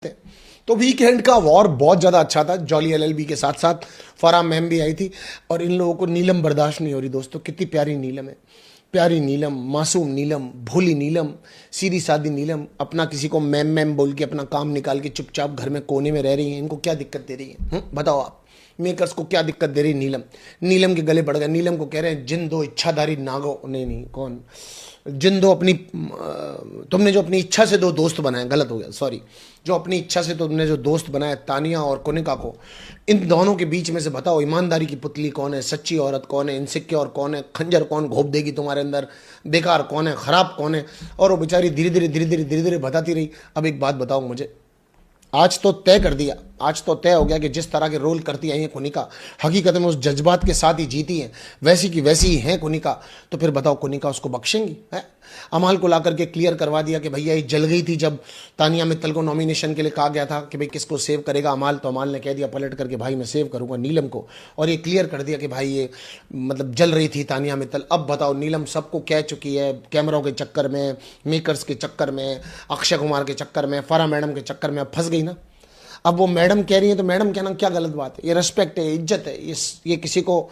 थे। तो वीकेंड का वॉर बहुत ज़्यादा अच्छा था। जॉली एलएलबी के साथ साथ फराह मैम भी आई थी और इन लोगों को नीलम बर्दाश्त नहीं हो रही। दोस्तों कितनी प्यारी नीलम है, प्यारी नीलम, मासूम नीलम, भोली नीलम, सीधी सादी नीलम, अपना किसी को मैम मैम बोल के अपना काम निकाल के चुपचाप घर में कोने में रह रही है। इनको क्या दिक्कत दे रही है? बताओ आप, मेकर्स को क्या दिक्कत दे रही है नीलम? नीलम के गले पड़ गए। नीलम को कह रहे हैं जिन दो इच्छाधारी नागो, नहीं कौन, जिन दो अपनी, तुमने जो अपनी इच्छा से दो दोस्त बनाए, गलत हो गया सॉरी, जो अपनी इच्छा से तुमने जो दोस्त बनाया तानिया और कोनिका को, इन दोनों के बीच में से बताओ ईमानदारी की पुतली कौन है, सच्ची औरत कौन है, इनसिक्योर कौन है, खंजर कौन घोप देगी तुम्हारे अंदर, बेकार कौन है, खराब कौन है? और वो बेचारी धीरे धीरे धीरे धीरे धीरे धीरे बताती रही। अब एक बात बताओ मुझे, आज तो तय कर दिया, आज तो तय हो गया कि जिस तरह के रोल करती आई है कोनिका, हकीकत में उस जज्बात के साथ ही जीती हैं, वैसी की वैसी ही है कोनिका। तो फिर बताओ कोनिका उसको बख्शेंगी? है अमाल को ला करके क्लियर करवा दिया कि भैया ये जल गई थी जब तानिया मित्तल को नॉमिनेशन के लिए कहा गया था कि भाई किसको सेव करेगा अमाल, तो अमाल ने कह दिया पलट करके भाई मैं सेव करूंगा नीलम को, और ये क्लियर कर दिया कि भाई ये मतलब जल रही थी तानिया मित्तल। अब बताओ नीलम सबको कह चुकी है, कैमरों के चक्कर में, मेकर्स के चक्कर में, अक्षय कुमार के चक्कर में, फराह मैडम के चक्कर में अब फंस गई ना। अब वो मैडम कह रही है तो मैडम कहना क्या गलत बात है? ये रिस्पेक्ट है, इज्जत है, ये किसी को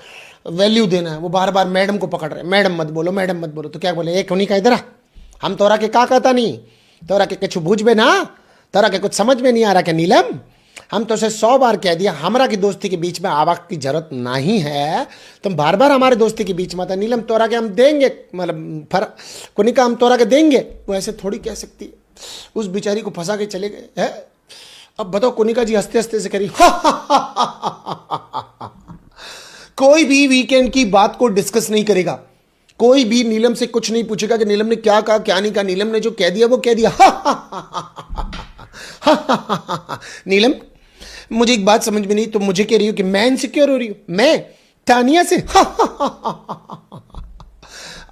वैल्यू देना है। वो बार बार मैडम को पकड़ रहे हैं, मैडम मत बोलो, मैडम मत बोलो। तो क्या बोले, एक उन्हीं का इधर हम तोरा के का कहता नहीं, तोरा के कुछ बूझ में ना, तोरा के कुछ समझ में नहीं आ रहा क्या नीलम? हम तो उसे 100 बार कह दिया हमरा की दोस्ती के बीच में आवाक की जरूरत नहीं है, तुम बार बार हमारे दोस्ती के बीच में आता। नीलम तोरा के हम देंगे, मतलब कोनिका हम तोरा के देंगे। वो ऐसे थोड़ी कह सकती है, उस बेचारी को फंसा के चले गए है। अब बताओ कोनिका जी हंसते हंसते से करी कोई भी वीकेंड की बात को डिस्कस नहीं करेगा, कोई भी नीलम से कुछ नहीं पूछेगा कि नीलम ने क्या कहा क्या नहीं कहा। नीलम ने जो कह दिया वो कह दिया। नीलम मुझे एक बात समझ में नहीं, तुम मुझे कह रही हो कि मैं इनसिक्योर हो रही हूं, मैं तानिया से?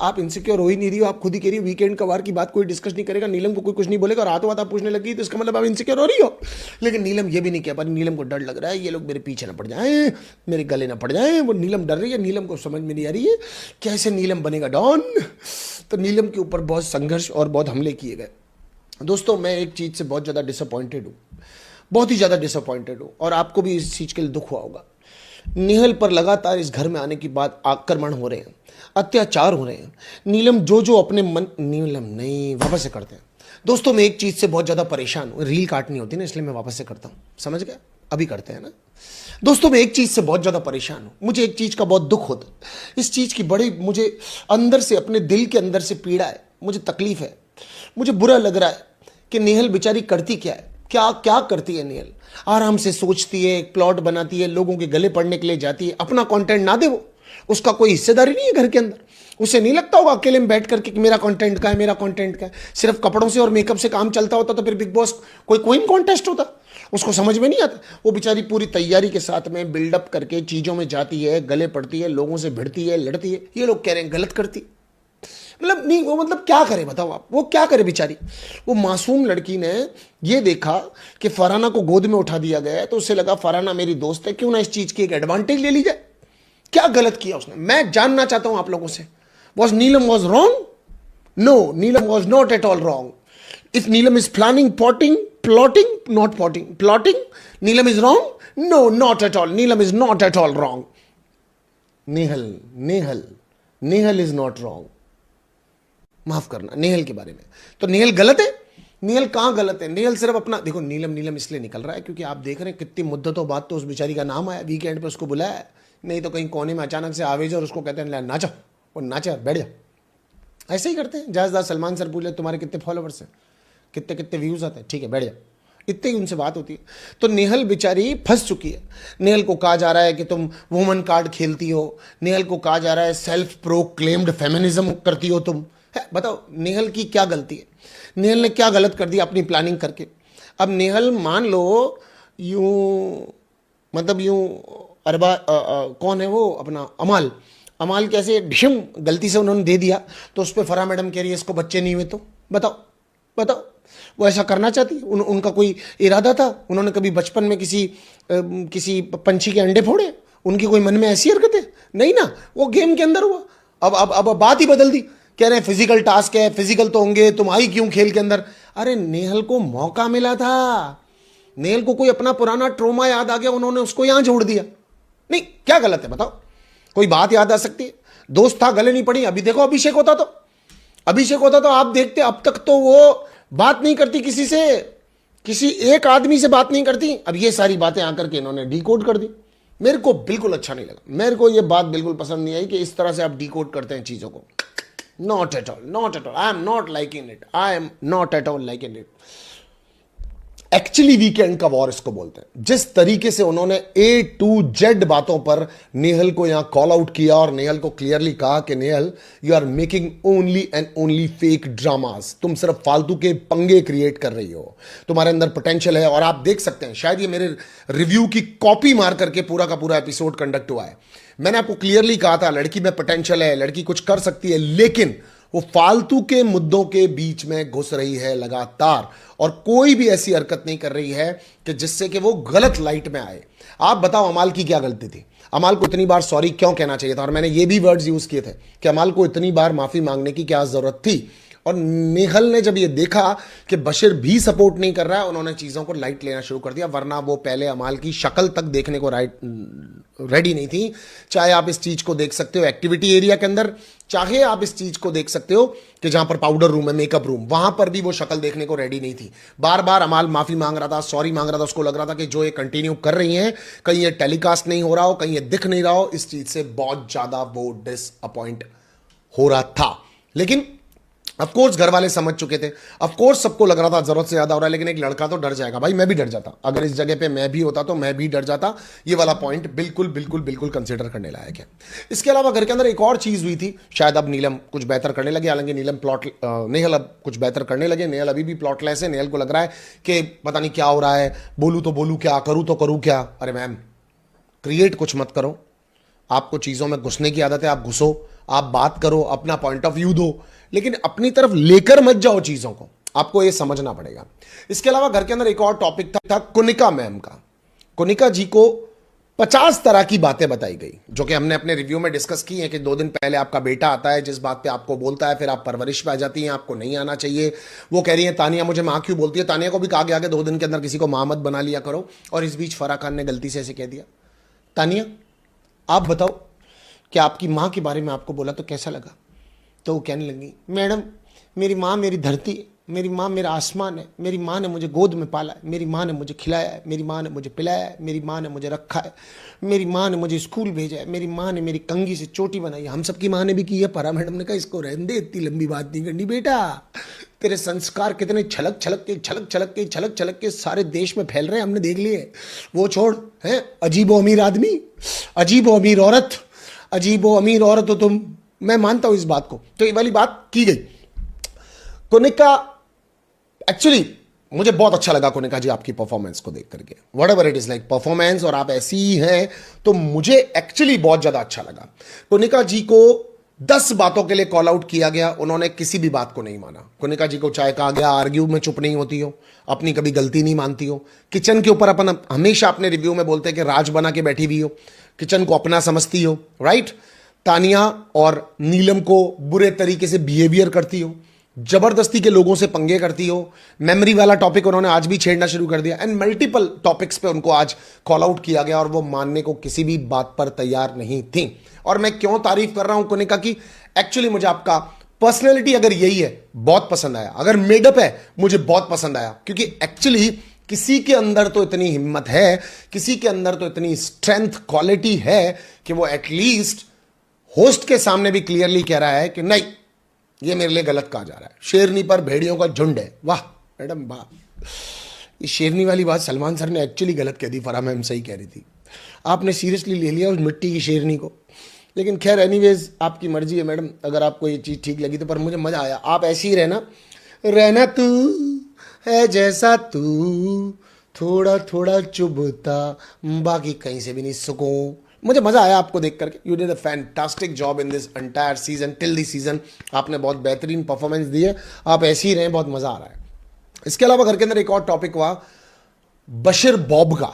आप इनसिक्योर हो ही नहीं रही हो, आप खुद ही कह रही हो वीकेंड का वार की बात कोई डिस्कस नहीं करेगा, नीलम को कोई कुछ नहीं बोलेगा, रातों रात आप पूछने लगी तो इसका मतलब आप इनसिक्योर हो रही हो। लेकिन नीलम ये भी नहीं कह पा रही, नीलम को डर लग रहा है ये लोग मेरे पीछे ना पड़ जाएं, मेरे गले ना पड़ जाएं। वो नीलम डर रही है, नीलम को समझ में नहीं आ रही है कैसे नीलम बनेगा डॉन। तो नीलम के ऊपर बहुत संघर्ष और बहुत हमले किए गए। दोस्तों मैं एक चीज़ से बहुत ज़्यादा डिसअपॉइंटेड हूँ, बहुत ही ज़्यादा डिसअपॉइंटेड हूँ, और आपको भी इस चीज़ के लिए दुख हुआ होगा। नेहल पर लगातार इस घर में आने की बाद आक्रमण हो रहे हैं, अत्याचार हो रहे हैं। नीलम जो जो अपने मन, नीलम नहीं, वापस से करते हैं। दोस्तों मैं एक चीज़ से बहुत ज़्यादा परेशान हूँ, रील काटनी होती है ना इसलिए मैं वापस से करता हूँ, समझ गया? अभी करते हैं ना। दोस्तों मैं एक चीज़ से बहुत ज़्यादा परेशान हूँ, मुझे एक चीज़ का बहुत दुख होता है, इस चीज़ की बड़ी मुझे अंदर से, अपने दिल के अंदर से पीड़ा है, मुझे तकलीफ है, मुझे बुरा लग रहा है कि नेहल बेचारी करती क्या है, क्या क्या करती है नेहल? आराम से सोचती है, एक प्लॉट बनाती है, लोगों के गले पड़ने के लिए जाती है, अपना कंटेंट ना दे वो, उसका कोई हिस्सेदारी नहीं है घर के अंदर। उसे नहीं लगता होगा अकेले में बैठ करके कि मेरा कंटेंट का है, मेरा कंटेंट का है। सिर्फ कपड़ों से और मेकअप से काम चलता होता तो फिर बिग बॉस कोई क्वीन कॉन्टेस्ट होता, उसको समझ में नहीं आता। वो बेचारी पूरी तैयारी के साथ में बिल्डअप करके चीज़ों में जाती है, गले पड़ती है, लोगों से भिड़ती है, लड़ती है। ये लोग कह रहे हैं गलत करती, मतलब नहीं, वो मतलब क्या करे बताओ आप, वो क्या करे बेचारी? वो मासूम लड़की ने ये देखा कि फरहाना को गोद में उठा दिया गया है तो उसे लगा फरहाना मेरी दोस्त है, क्यों ना इस चीज की एक एडवांटेज ले ली जाए। क्या गलत किया उसने? मैं जानना चाहता हूं आप लोगों से, was Neelam was wrong? No, Neelam was not at all wrong. If Neelam is planning plotting not plotting, Neelam is wrong? No, not at all, Neelam is not at all wrong. Nehal is not wrong. माफ करना नेहल के बारे में, तो नेहल गलत है? नेहल कहाँ गलत है? नेहल सिर्फ अपना देखो, नीलम इसलिए निकल रहा है क्योंकि आप देख रहे हैं कितनी मुद्दतों बाद तो उस बेचारी का नाम आया, वीकेंड पे उसको बुलाया है, नहीं तो कहीं कोने में अचानक से आवेज और उसको कहते हैं नाचो, वो नाचा बैठ जा। ऐसे ही करते हैं। जायज़दार सलमान सर पूछ ले तुम्हारे कितने फॉलोवर्स हैं, कितने कितने व्यूज़ आते हैं, ठीक है बैठ जा, इतने ही उनसे बात होती है। तो नेहल बेचारी फंस चुकी है। नेहल को कहा जा रहा है कि तुम वुमन कार्ड खेलती हो, नेहल को कहा जा रहा है सेल्फ प्रोक्लेम्ड फेमिनिज्म करती हो तुम। है बताओ नेहल की क्या गलती है? नेहल ने क्या गलत कर दिया अपनी प्लानिंग करके? अब नेहल मान लो यूं, मतलब यूं अरबा कौन है वो अपना अमाल कैसे डिशम गलती से उन्होंने दे दिया तो उस पर फराह मैडम कह रही है इसको बच्चे नहीं हुए, तो बताओ वो ऐसा करना चाहती? उनका कोई इरादा था? उन्होंने कभी बचपन में किसी पंछी के अंडे फोड़े? उनकी कोई मन में ऐसी हरकत है? नहीं ना, वो गेम के अंदर हुआ। अब बात ही बदल दी, कह रहे हैं फिजिकल टास्क है, फिजिकल तो होंगे, तुम आई क्यों खेल के अंदर? अरे नेहल को मौका मिला था, नेहल को कोई अपना पुराना ट्रोमा याद आ गया, उन्होंने उसको यहां जोड़ दिया। नहीं, क्या गलत है बताओ? कोई बात याद आ सकती है? दोस्त था, गले नहीं पड़ी। अभी देखो अभिषेक होता तो आप देखते, अब तक तो वो बात नहीं करती किसी से, किसी एक आदमी से बात नहीं करती। अब ये सारी बातें आकर के इन्होंने डिकोड कर दी। मेरे को बिल्कुल अच्छा नहीं लगा, मेरे को ये बात बिल्कुल पसंद नहीं आई कि इस तरह से आप डिकोड करते हैं चीजों को। Not at all, not at all, I am not liking it, I am not at all liking it. Actually weekend का वॉर इसको बोलते हैं। जिस तरीके से उन्होंने A to Z बातों पर नेहल को यहां कॉल आउट किया और नेहल को क्लियरली कहा कि Nehal, you are making only and only fake dramas, तुम सिर्फ फालतू के पंगे क्रिएट कर रही हो, तुम्हारे अंदर पोटेंशियल है। और आप देख सकते हैं, शायद ये मेरे रिव्यू की कॉपी मार करके पूरा का पूरा एपिसोड कंडक्ट हुआ है। मैंने आपको क्लियरली कहा था लड़की में पोटेंशियल है, लड़की कुछ कर सकती है, लेकिन वो फालतू के मुद्दों के बीच में घुस रही है लगातार, और कोई भी ऐसी हरकत नहीं कर रही है कि जिससे कि वो गलत लाइट में आए। आप बताओ अमाल की क्या गलती थी? अमाल को इतनी बार सॉरी क्यों कहना चाहिए था? और मैंने ये भी वर्ड्स यूज किए थे कि अमाल को इतनी बार माफी मांगने की क्या जरूरत थी। और नेहल ने जब ये देखा कि बशीर भी सपोर्ट नहीं कर रहा है, उन्होंने चीजों को लाइट लेना शुरू कर दिया। वरना वो पहले अमाल की शक्ल तक देखने को रेडी नहीं थी। चाहे आप इस चीज को देख सकते हो एक्टिविटी एरिया के अंदर, चाहे आप इस चीज को देख सकते हो कि जहां पर पाउडर रूम है, मेकअप रूम, वहां पर भी वो शक्ल देखने को रेडी नहीं थी। बार बार अमाल माफी मांग रहा था, सॉरी मांग रहा था। उसको लग रहा था कि जो ये कंटिन्यू कर रही हैं, कहीं ये टेलीकास्ट नहीं हो रहा हो, कहीं ये दिख नहीं रहा हो। इस चीज से बहुत ज्यादा वो डिसअपॉइंट हो रहा था। लेकिन ऑफकोर्स घर वाले समझ चुके थे, ऑफकोर्स सबको लग रहा था जरूरत से ज्यादा हो रहा है। लेकिन एक लड़का तो डर जाएगा भाई, मैं भी डर जाता। अगर इस जगह पे मैं भी होता तो मैं भी डर जाता। ये वाला पॉइंट बिल्कुल बिल्कुल बिल्कुल कंसीडर करने लायक है। इसके अलावा घर के अंदर एक और चीज हुई थी, शायद अब नीलम कुछ बेहतर करने लगे। हालांकि नेहल अब कुछ बेहतर करने लगे। नेहल अभी भी प्लॉटलेस है। नेहल को लग रहा है कि पता नहीं क्या हो रहा है, बोलूं तो बोलूं क्या, करूं तो करूं क्या। अरे मैम, क्रिएट कुछ मत करो। आपको चीजों में घुसने की आदत है, आप घुसो, आप बात करो, अपना पॉइंट ऑफ व्यू दो, लेकिन अपनी तरफ लेकर मत जाओ चीजों को। आपको यह समझना पड़ेगा। इसके अलावा घर के अंदर एक और टॉपिक था कुनिका मैम का। कुनिका जी को 50 तरह की बातें बताई गई, जो कि हमने अपने रिव्यू में डिस्कस की है कि 2 दिन पहले आपका बेटा आता है, जिस बात पे आपको बोलता है, फिर आप परवरिश पे आ जाती हैं, आपको नहीं आना चाहिए। वो कह रही है तानिया मुझे मां क्यों बोलती है। तानिया को भी कहा गया कि 2 दिन के अंदर किसी को मां मत बना लिया करो, और इस बीच फराह खान ने गलती से ऐसे कह दिया। तानिया, आप बताओ कि आपकी मां के बारे में आपको बोला तो कैसा लगा? तो वो कहने लगी, मैडम मेरी माँ मेरी धरती है, मेरी माँ मेरा आसमान है, मेरी माँ ने मुझे गोद में पाला है, मेरी माँ ने मुझे खिलाया है, मेरी माँ ने मुझे पिलाया है, मेरी माँ ने मुझे रखा है, मेरी माँ ने मुझे स्कूल भेजा है, मेरी माँ ने मेरी कंघी से चोटी बनाई है। हम सबकी माँ ने भी की है। परा मैडम ने कहा इसको रहने दे, इतनी लंबी बात नहीं करनी बेटा। तेरे संस्कार कितने छलक छलक के सारे देश में फैल रहे हैं, हमने देख लिए। वो छोड़, है अजीबो अमीर आदमी, अजीबो अमीर औरत, अजीबो अमीर औरत हो तुम। मैं मानता हूं इस बात को। तो ये वाली बात की गई। कुनिका, एक्चुअली मुझे बहुत अच्छा लगा कुनिका जी आपकी परफॉर्मेंस को देख करके। Whatever it is like performance, और आप ऐसी ही हैं तो मुझे एक्चुअली बहुत ज्यादा अच्छा लगा। कुनिका जी को 10 बातों के लिए कॉल आउट किया गया, उन्होंने किसी भी बात को नहीं माना। कुनिका जी को चाहे कहा गया आर्ग्यू में चुप नहीं होती हो, अपनी कभी गलती नहीं मानती हो, किचन के ऊपर अपन हमेशा अपने रिव्यू में बोलते हैं कि राज बना के बैठी हुई हो, किचन को अपना समझती हो, राइट। तानिया और नीलम को बुरे तरीके से बिहेवियर करती हो, जबरदस्ती के लोगों से पंगे करती हो। मेमोरी वाला टॉपिक उन्होंने आज भी छेड़ना शुरू कर दिया, एंड मल्टीपल टॉपिक्स पे उनको आज कॉल आउट किया गया, और वो मानने को किसी भी बात पर तैयार नहीं थी। और मैं क्यों तारीफ कर रहा हूं कुनिका की? एक्चुअली मुझे आपका पर्सनैलिटी अगर यही है बहुत पसंद आया, अगर मेडअप है मुझे बहुत पसंद आया, क्योंकि एक्चुअली किसी के अंदर तो इतनी हिम्मत है, किसी के अंदर तो इतनी स्ट्रेंथ क्वालिटी है कि वो एटलीस्ट होस्ट के सामने भी क्लियरली कह रहा है कि नहीं, ये मेरे लिए गलत कहा जा रहा है। शेरनी पर भेड़ियों का झुंड है। वाह मैडम वाह, ये शेरनी वाली बात सलमान सर ने एक्चुअली गलत कह दी, फराह मैम सही कह रही थी। आपने सीरियसली ले लिया उस मिट्टी की शेरनी को। लेकिन खैर एनीवेज आपकी मर्जी है मैडम, अगर आपको ये चीज़ ठीक लगी तो। पर मुझे मज़ा आया, आप ऐसी ही रहना तू है जैसा तू, थोड़ा थोड़ा चुभता बाकी कहीं से भी नहीं सुकून। मुझे मजा आया आपको देख करके। You did a fantastic job in this entire season till this season. आपने बहुत बेहतरीन परफॉर्मेंस दी है, आप ऐसे ही रहें, बहुत मजा आ रहा है। इसके अलावा घर के अंदर एक और टॉपिक हुआ बशीर बॉब का।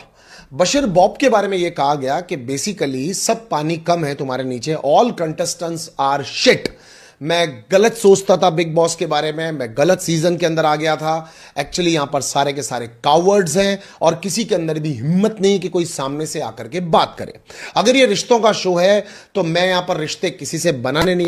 बशीर बॉब के बारे में यह कहा गया कि बेसिकली सब पानी कम है तुम्हारे नीचे, ऑल कंटेस्टेंट्स आर शिट। मैं गलत सोचता था बिग बॉस के बारे में, मैं गलत सीजन के अंदर आ गया था। एक्चुअली यहां पर सारे के सारे कावर्ड्स हैं और किसी के अंदर भी हिम्मत नहीं कि कोई सामने से आकर के बात करे। अगर ये रिश्तों का शो है तो मैं यहां पर रिश्ते किसी से बनाने नहीं आया।